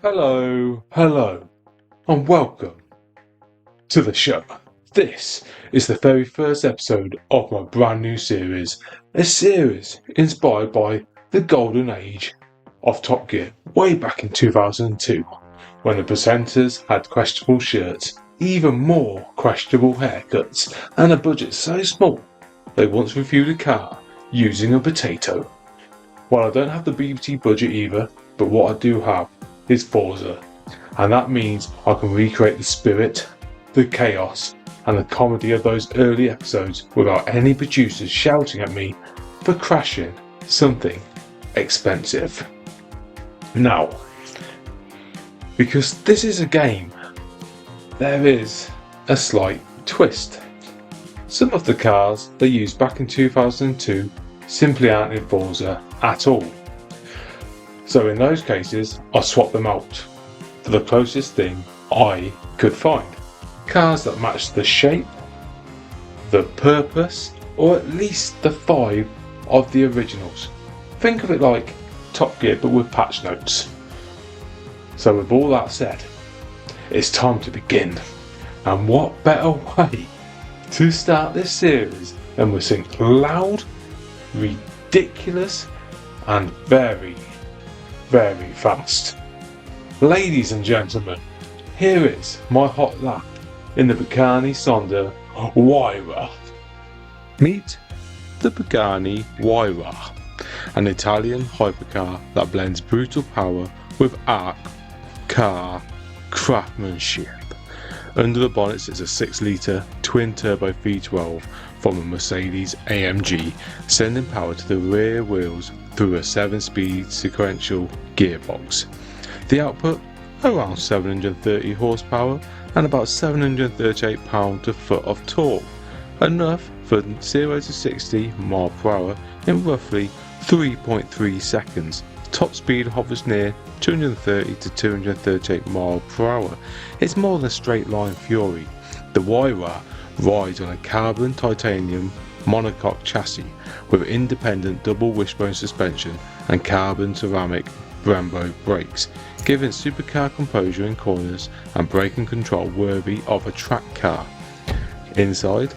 Hello, and welcome to the show. This is the very first episode of my brand new series, a series inspired by the golden age of Top Gear way back in 2002, when the presenters had questionable shirts, even more questionable haircuts, and a budget so small they once reviewed a car using a potato. Well, I don't have the BBT budget either, but what I do have is Forza, and that means I can recreate the spirit, the chaos, and the comedy of those early episodes without any producers shouting at me for crashing something expensive. Now, because this is a game, there is a slight twist. Some of the cars they used back in 2002 simply aren't in Forza at all. So in those cases, I swapped them out for the closest thing I could find. Cars that match the shape, the purpose, or at least the vibe of the originals. Think of it like Top Gear but with patch notes. So with all that said, it's time to begin. And what better way to start this series than with something loud, ridiculous, and very, very fast. Ladies and gentlemen, here is my hot lap in the Pagani Zonda Huayra. Meet the Pagani Huayra, an Italian hypercar that blends brutal power with art car craftsmanship. Under the bonnet sits a 6-litre twin-turbo V12 from a Mercedes AMG, sending power to the rear wheels through a 7-speed sequential gearbox. The output, around 730 horsepower and about 738 pound-to-foot of torque, enough for 0 to 60 mph in roughly 3.3 seconds. Top speed hovers near 230 to 238 mph. It's more than straight line fury. The Huayra rides on a carbon titanium monocoque chassis with independent double wishbone suspension and carbon ceramic Brembo brakes, giving supercar composure in corners and braking control worthy of a track car. Inside,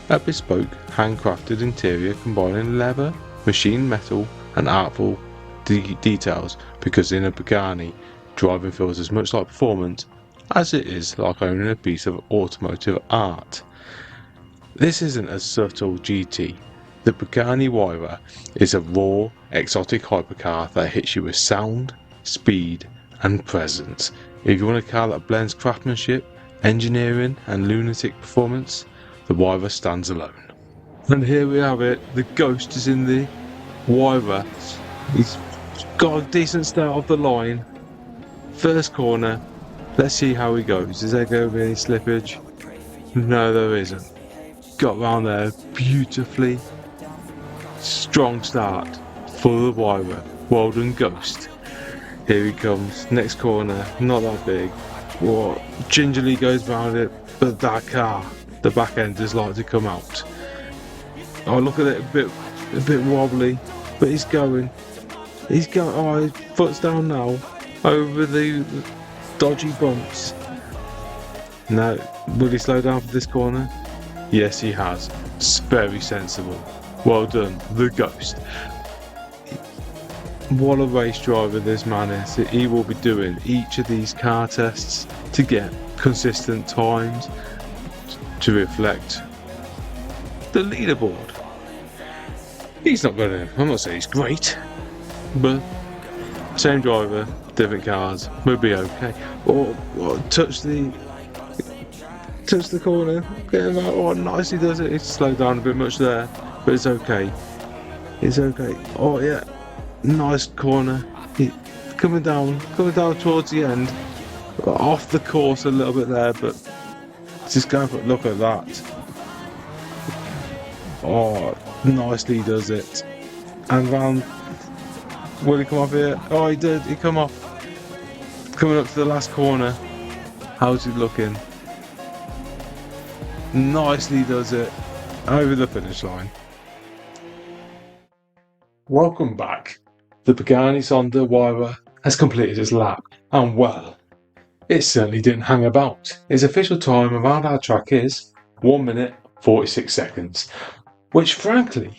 a bespoke handcrafted interior combining leather, machined metal and artful details, because in a Pagani, driving feels as much like performance as it is like owning a piece of automotive art. This isn't a subtle GT. The Pagani Huayra is a raw, exotic hypercar that hits you with sound, speed and presence. If you want a car that blends craftsmanship, engineering and lunatic performance, the Huayra stands alone. And here we have it, the ghost is in the Huayra. He's got a decent start off the line. First corner, let's see how he goes. Is there going to be any slippage? No, there isn't. Got round there beautifully. Strong start for the Huayra. Well done, Ghost. Here he comes. Next corner, not that big. What? Gingerly goes round it, but that car, the back end does like to come out. Oh, look at it, a bit wobbly, but he's going. He's going. Oh, his foot's down now over the dodgy bumps. Now, will he slow down for this corner? Yes, he has. It's very sensible. Well done, the Ghost. What a race driver this man is. He will be doing each of these car tests to get consistent times to reflect the leaderboard. He's not going to, I'm not saying he's great, but same driver, different cars, we'll be okay. Or touch the corner, get him out. Oh, nicely does it. He's slowed down a bit much there, but it's okay. It's okay. Oh yeah, nice corner. Coming down towards the end, off the course a little bit there, but just go for it. Look at that. Oh, nicely does it. And round. Will he come off here? Oh, he did. He come off. Coming up to the last corner. How's he looking? Nicely does it. Over the finish line. Welcome back. The Pagani Zonda Huayra has completed its lap, and well, it certainly didn't hang about. Its official time around our track is 1 minute 46 seconds, which frankly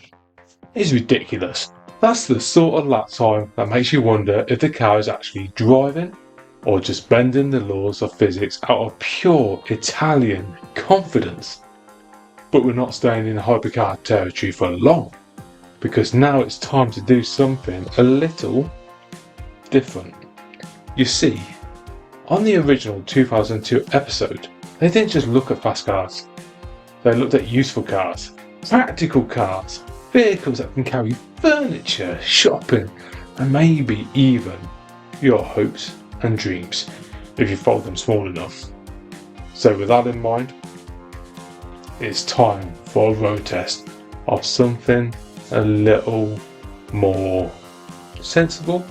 is ridiculous. That's the sort of lap time that makes you wonder if the car is actually driving or just bending the laws of physics out of pure Italian confidence. But we're not staying in hypercar territory for long, because now it's time to do something a little different. You see, on the original 2002 episode, they didn't just look at fast cars. They looked at useful cars, practical cars, vehicles that can carry furniture, shopping, and maybe even your hopes and dreams, if you fold them small enough. So with that in mind, it's time for a road test of something a little more sensible.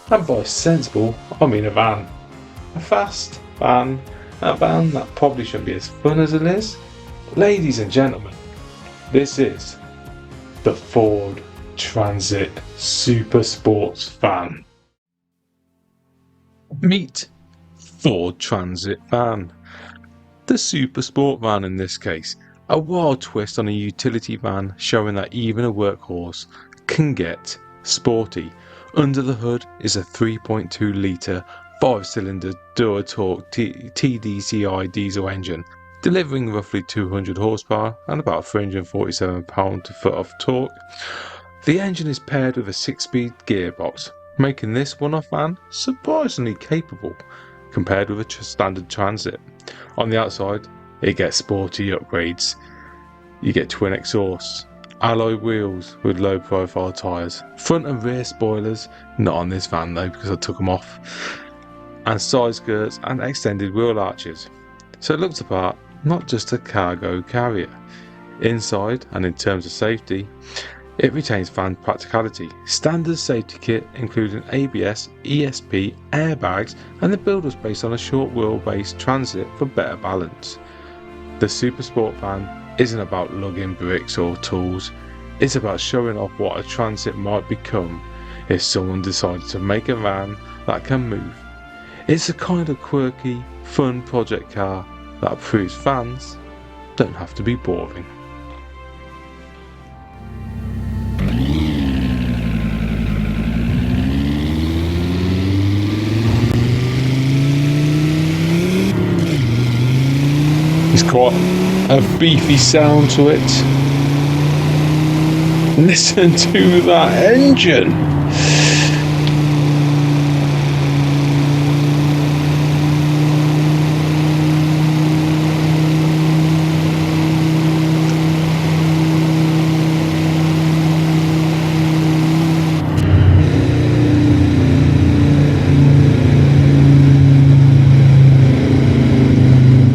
And by sensible, I mean a van. A fast van, a van that probably shouldn't be as fun as it is. Ladies and gentlemen, this is the Ford Transit Supersportvan. Meet Ford Transit Van. The Supersportvan in this case, a wild twist on a utility van showing that even a workhorse can get sporty. Under the hood is a 3.2 litre 5-cylinder dual-torque TDCI diesel engine, delivering roughly 200 horsepower and about 347 pound-foot of torque. The engine is paired with a 6-speed gearbox, making this one-off van surprisingly capable compared with a standard Transit. On the outside, it gets sporty upgrades. You get twin exhausts, alloy wheels with low profile tyres, front and rear spoilers, not on this van though because I took them off, and side skirts and extended wheel arches. So it looks the part, not just a cargo carrier. Inside, and in terms of safety, it retains van practicality. Standard safety kit including ABS, ESP, airbags, and the build was based on a short wheelbase Transit for better balance. The Supersportvan isn't about lugging bricks or tools, it's about showing off what a Transit might become if someone decided to make a van that can move. It's a kind of quirky, fun project car that proves fans don't have to be boring. It's quite a beefy sound to it. Listen to that engine.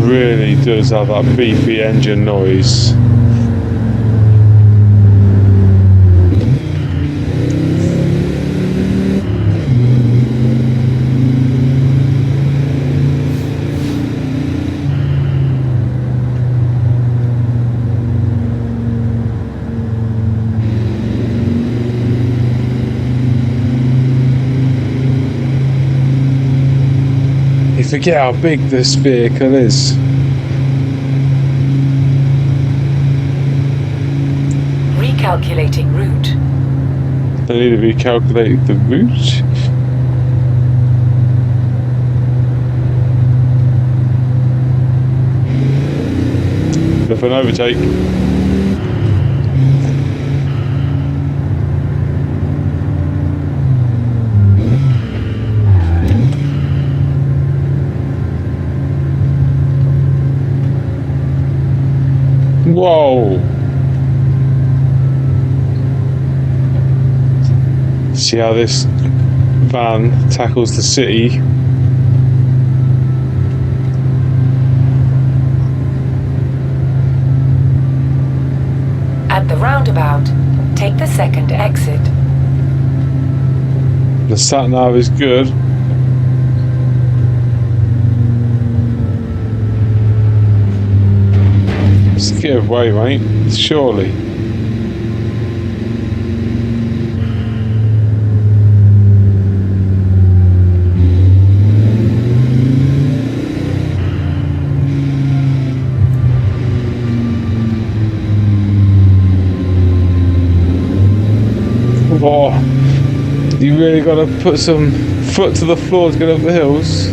Really does have that beefy engine noise. You forget how big this vehicle is. Recalculating route. I need to recalculate the route. Go for an overtake. Whoa! See how this van tackles the city. At the roundabout, take the second exit. The sat nav is good. Just get away, mate. Surely. Oh, you really got to put some foot to the floor to get up the hills.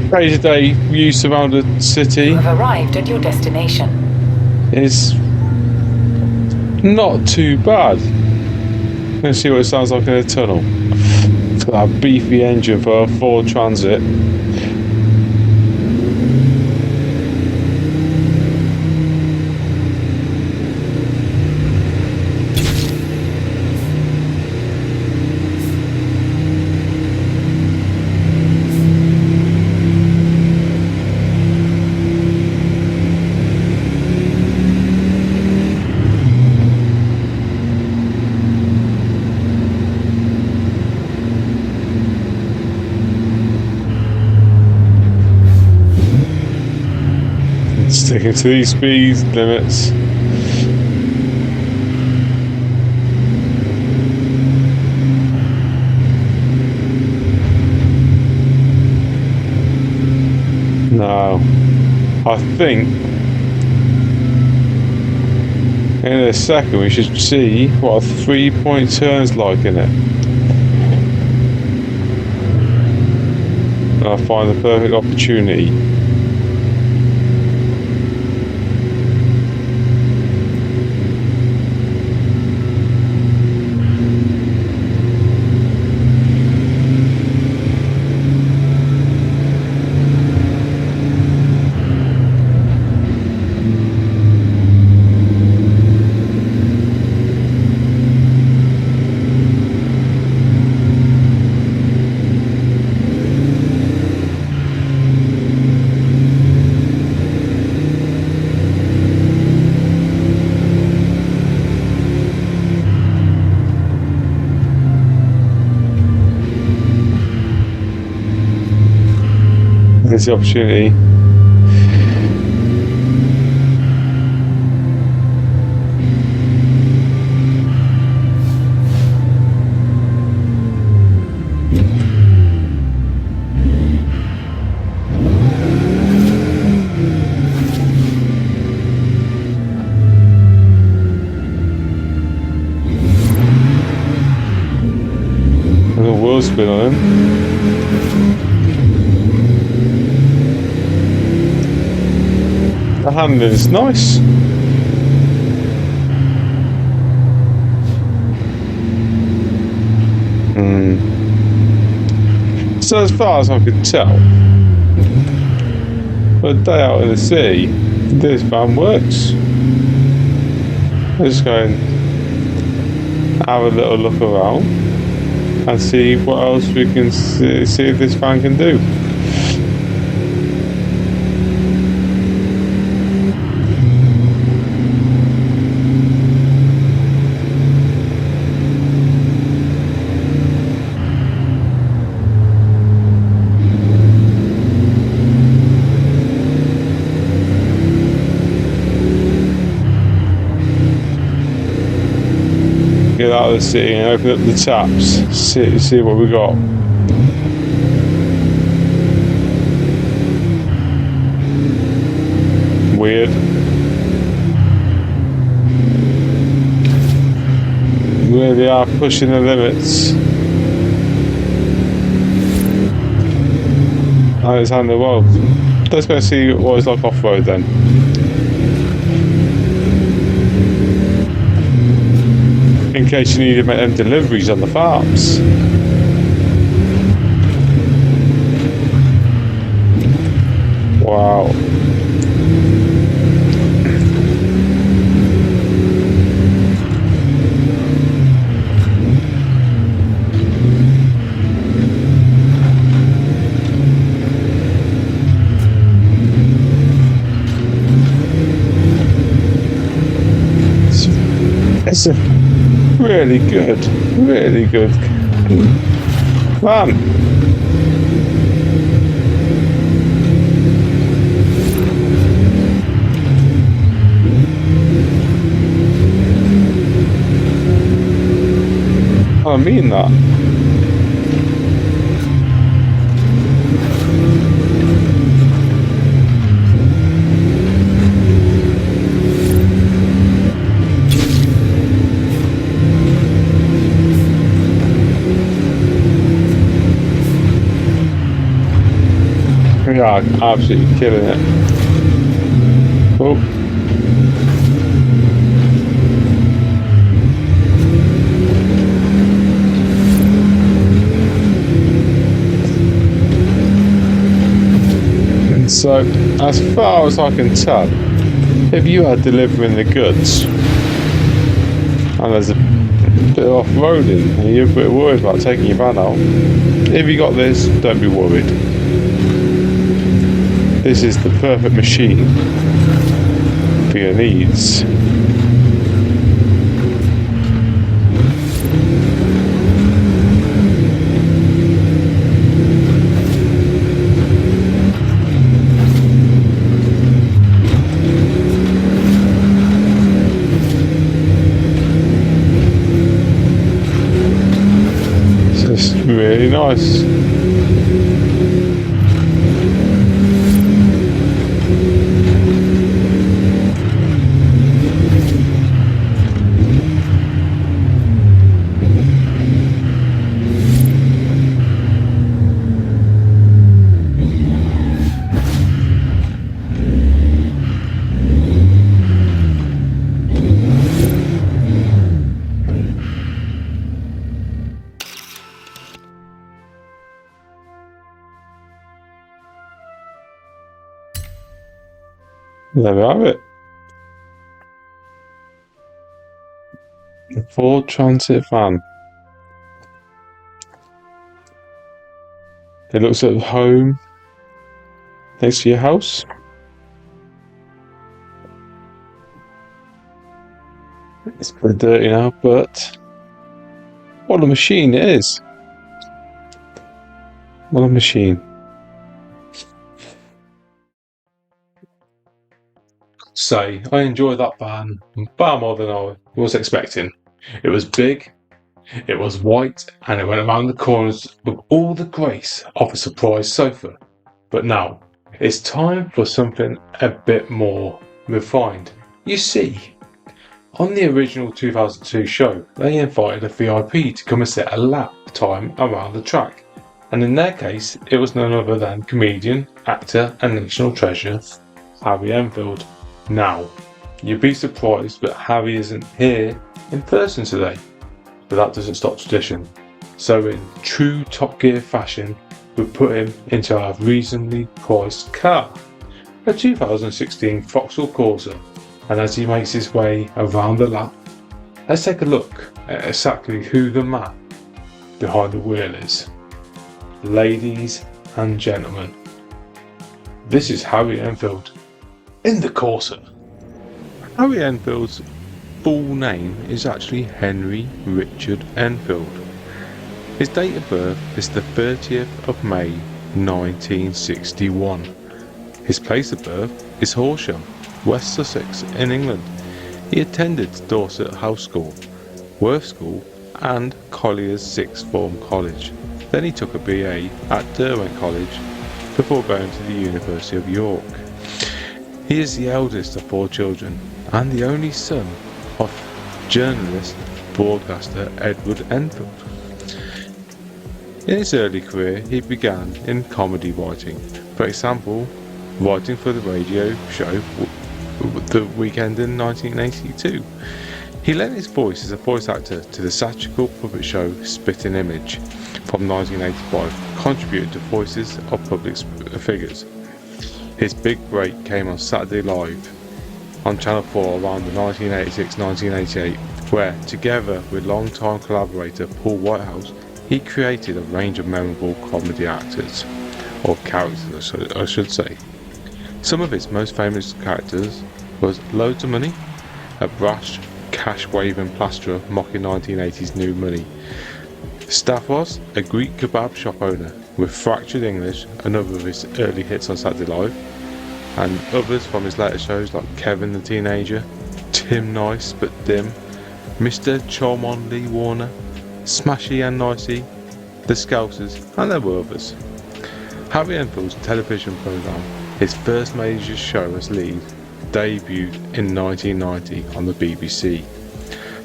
Day-to-day use around the city You have arrived at your destination. is not too bad. Let's see what it sounds like in a tunnel. It's got that beefy engine for a Ford Transit. Sticking to these speed limits. Now, I think in a second we should see what a 3-point turn's like in it. And I'll find the perfect opportunity. There's the opportunity. A little wheel spin on him. The handling is nice. So as far as I could tell, for a day out in the sea, this van works. Let's go and have a little look around and see what else we can see if this van can do. Get out of the city and open up the taps, see what we got. Weird. Really are pushing the limits. Oh, it's handling well. Let's go see what it's like off-road then. In case you need to make them deliveries on the farms. Wow. It's a really good van. I mean that. Yeah, absolutely killing it. Oh. And so, as far as I can tell, if you are delivering the goods and there's a bit of off-roading and you're a bit worried about taking your van out, if you got this, don't be worried. This is the perfect machine for your needs. It's just really nice. There we have it. The Ford Transit van. It looks at home next to your house. It's a bit dirty now, but what a machine it is. What a machine. Say, I enjoyed that van far more than I was expecting. It was big, it was white, and it went around the corners with all the grace of a surprise sofa. But now, it's time for something a bit more refined. You see, on the original 2002 show, they invited a VIP to come and set a lap time around the track. And in their case, it was none other than comedian, actor, and national treasure, Harry Enfield. Now, you'd be surprised, but Harry isn't here in person today. But that doesn't stop tradition. So in true Top Gear fashion, we put him into our reasonably priced car, a 2016 Vauxhall Corsa. And as he makes his way around the lap, let's take a look at exactly who the man behind the wheel is. Ladies and gentlemen, this is Harry Enfield in the Corsa. Harry Enfield's full name is actually Henry Richard Enfield. His date of birth is the 30th of May 1961. His place of birth is Horsham, West Sussex in England. He attended Dorset House School, Worth School and Collier's Sixth Form College. Then he took a BA at Derwent College before going to the University of York. He is the eldest of 4 children and the only son of journalist broadcaster Edward Enfield. In his early career, he began in comedy writing, for example, writing for the radio show The Weekend in 1982. He lent his voice as a voice actor to the satirical puppet show Spitting Image from 1985, contributing to voices of public figures. His big break came on Saturday Live on Channel 4 around the 1986-1988, where, together with longtime collaborator Paul Whitehouse, he created a range of memorable comedy actors, or characters I should say. Some of his most famous characters was Loads of Money, a brash, cash-waving plasterer mocking 1980s new money. Stavros, a Greek kebab shop owner with fractured English, another of his early hits on Saturday Live, and others from his later shows like Kevin the Teenager, Tim Nice but Dim, Mr. Charmon Lee Warner, Smashy and Nicey, The Scousers, and there were others. Harry Enfield's television programme, his first major show as lead, debuted in 1990 on the BBC.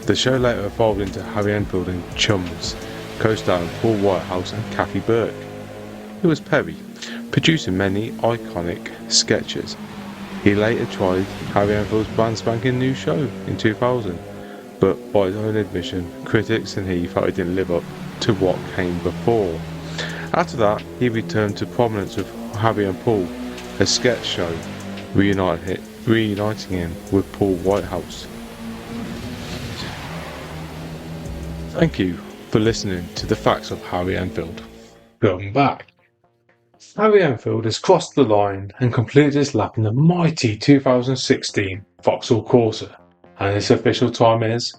The show later evolved into Harry Enfield and Chums, co-starring Paul Whitehouse and Kathy Burke, who was Perry, producing many iconic sketches. He later tried Harry Enfield's brand spanking new show in 2000, but by his own admission, critics and he felt it didn't live up to what came before. After that, he returned to prominence with Harry and Paul, a sketch show reuniting him with Paul Whitehouse. Thank you for listening to the facts of Harry Enfield. Welcome back. Harry Enfield has crossed the line and completed his lap in the mighty 2016 Vauxhall Corsa, and his official time is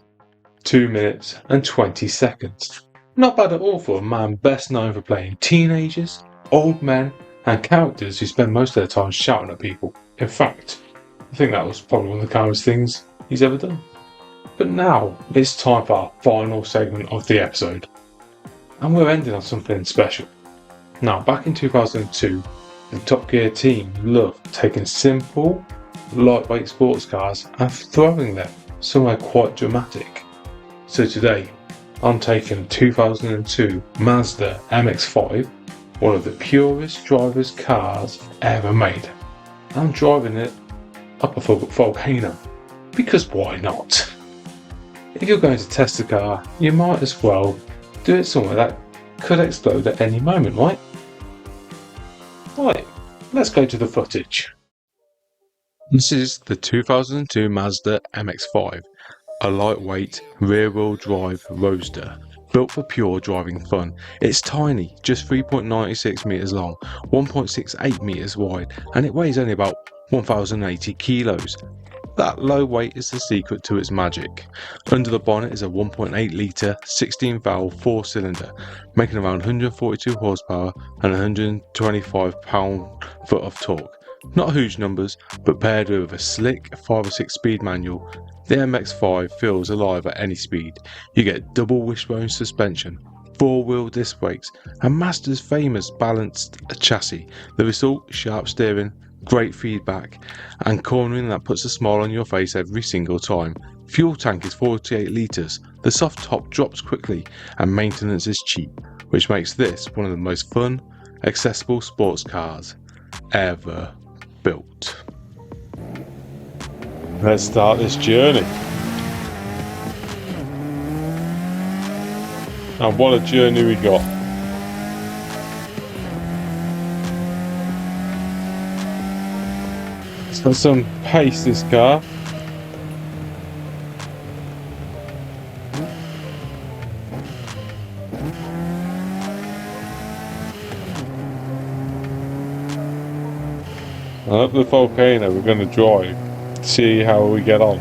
2 minutes and 20 seconds. Not bad at all for a man best known for playing teenagers, old men, and characters who spend most of their time shouting at people. In fact, I think that was probably one of the calmest things he's ever done. But now it's time for our final segment of the episode, and we're ending on something special. Now, back in 2002, the Top Gear team loved taking simple, lightweight sports cars and throwing them somewhere quite dramatic. So today, I'm taking 2002 Mazda MX-5, one of the purest driver's cars ever made. I'm driving it up a volcano, because why not? If you're going to test a car, you might as well do it somewhere that could explode at any moment, right? Right, let's go to the footage. This is the 2002 Mazda MX-5, a lightweight rear-wheel drive roadster, built for pure driving fun. It's tiny, just 3.96 metres long, 1.68 metres wide, and it weighs only about 1,080 kilos. That low weight is the secret to its magic. Under the bonnet is a 1.8 litre 16 valve 4-cylinder, making around 142 horsepower and 125 pound-foot of torque. Not huge numbers, but paired with a slick 5 or 6 speed manual, the MX-5 feels alive at any speed. You get double wishbone suspension, 4-wheel disc brakes, and Mazda's famous balanced chassis. The result, sharp steering, great feedback, and cornering that puts a smile on your face every single time. Fuel tank is 48 litres, the soft top drops quickly, and maintenance is cheap, which makes this one of the most fun, accessible sports cars ever built. Let's start this journey. And what a journey we got. It's got some pace, this car. And up the volcano we're going to drive, see how we get on.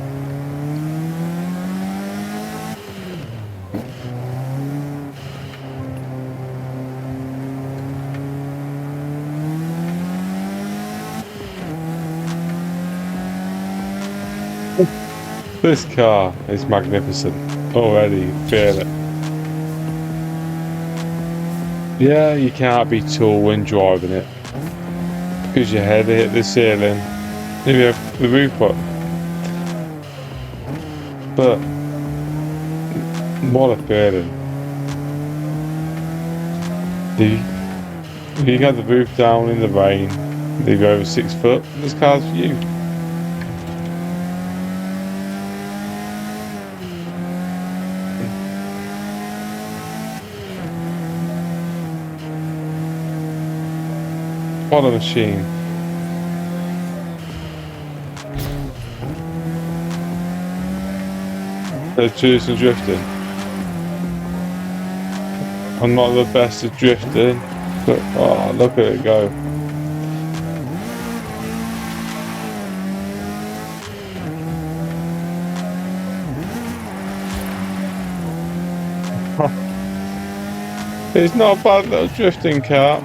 This car is magnificent. Already feel it. Yeah, you can't be tall when driving it, because your head hit the ceiling if you have the roof up. But what a feeling. If you had the roof down in the rain, if you're over 6 foot, this car's for you. What a machine. Let's do some drifting. I'm not the best at drifting, but oh, look at it go. It's not a bad little drifting car.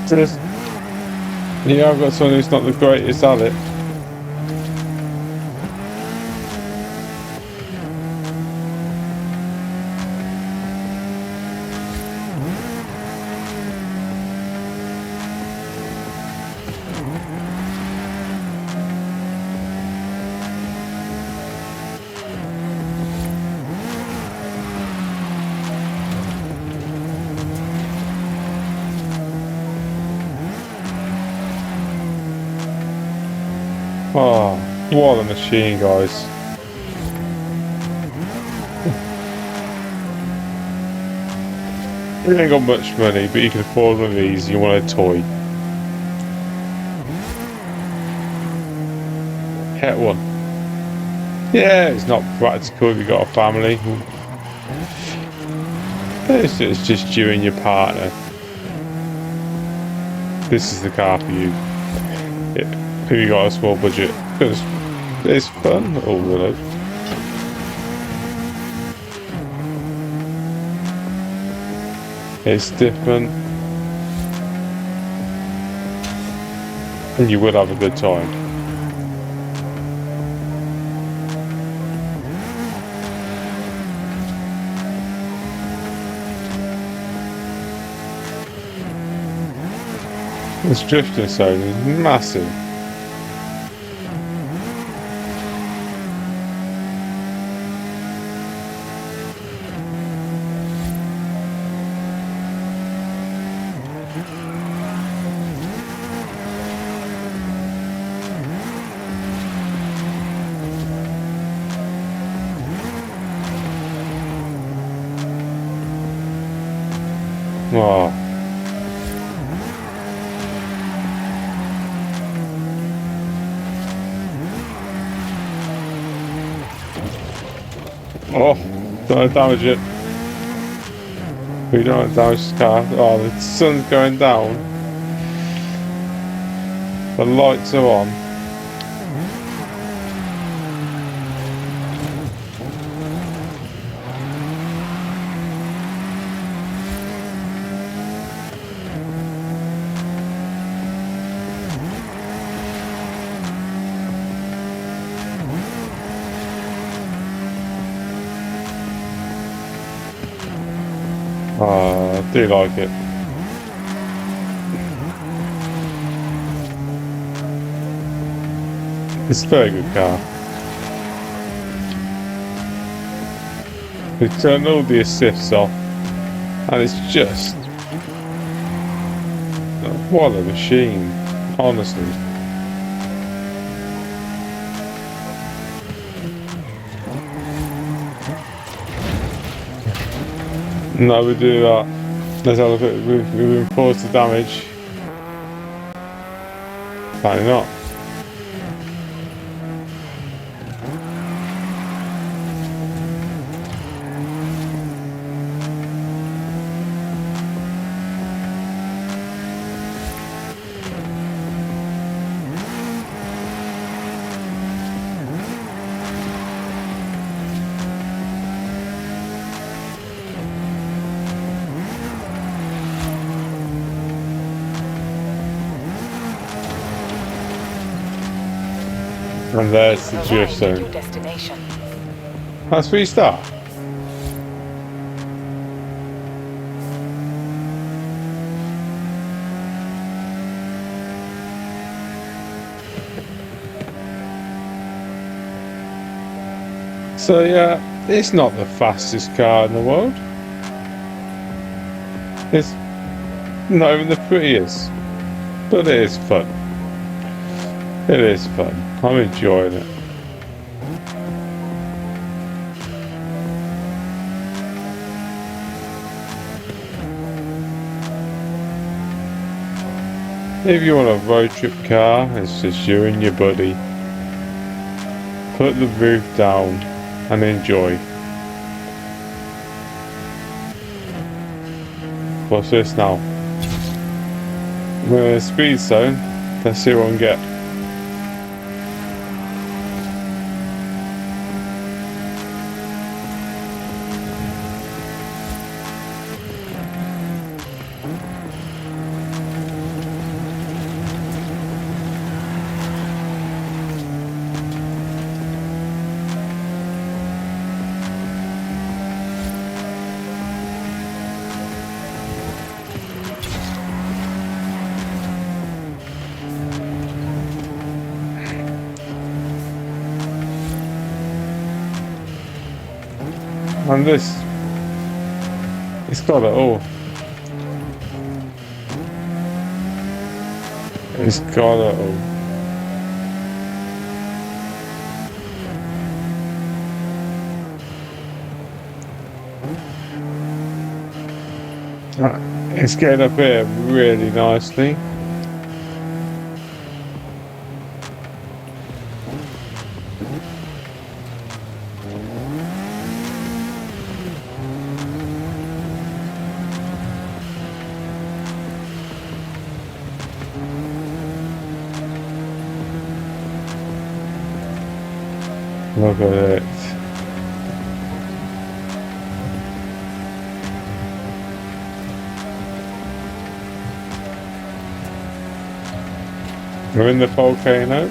Just, yeah, I've got someone who's not the greatest at it. Oh, what a machine, guys. You ain't got much money, but you can afford one of these. You want a toy. Get one. Yeah, it's not practical if you've got a family. It's just you and your partner. This is the car for you. If you got a small budget, because it's fun. Oh, really. It's different, and you will have a good time. This drifting zone is massive. Oh. Oh, don't damage it. We don't damage the car. Oh, the sun's going down. The lights are on. I do like it. It's a very good car. We turned all the assists off, and it's just what a machine, honestly. No, we do that. Let's have a look at. We've enforced the damage. Apparently not. And there's the drift zone. That's where you start. So yeah, it's not the fastest car in the world. It's not even the prettiest, but it is fun. It is fun. I'm enjoying it. If you want a road trip car, it's just you and your buddy. Put the roof down and enjoy. What's this now? We're in a speed zone. Let's see what we can get. And this, it's got it all. It's got it all. It's getting up here really nicely. Look at it. We're in the volcano.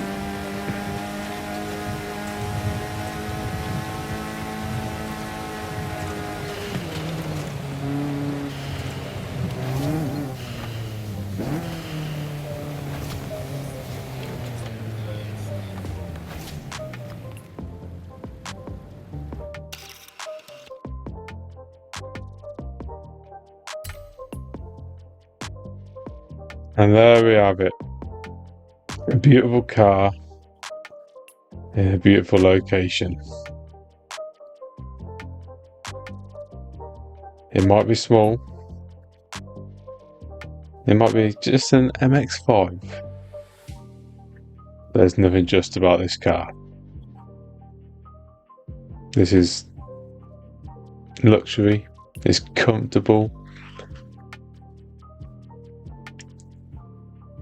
And there we have it. A beautiful car in a beautiful location. It might be small. It might be just an MX-5. There's nothing just about this car. This is luxury. It's comfortable.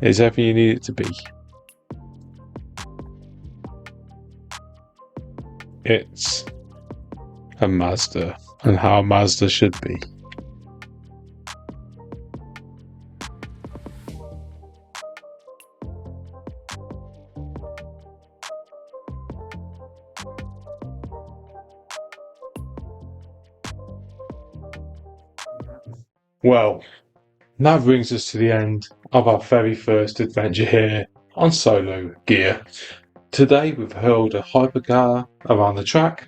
It's everything you need it to be. It's a Mazda, and how a Mazda should be. Well, that brings us to the end of our very first adventure here on Solo Gear. Today we've hurled a hypercar around the track,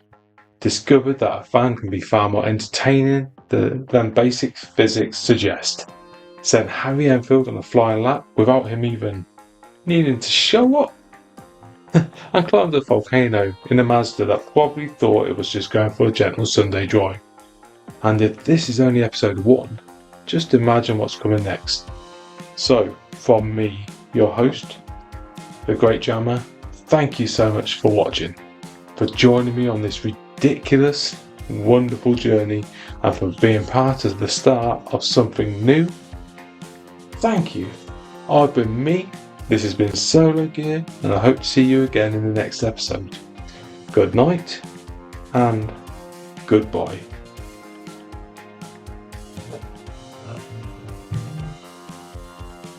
discovered that a fan can be far more entertaining than basic physics suggest, sent Harry Enfield on a flying lap without him even needing to show up, and climbed a volcano in a Mazda that probably thought it was just going for a gentle Sunday drive. And if this is only episode 1, just imagine what's coming next. So, from me, your host, the Great Jammer, thank you so much for watching, for joining me on this ridiculous, wonderful journey, and for being part of the start of something new. Thank you. I've been me, this has been Solo Gear, and I hope to see you again in the next episode. Good night, and goodbye.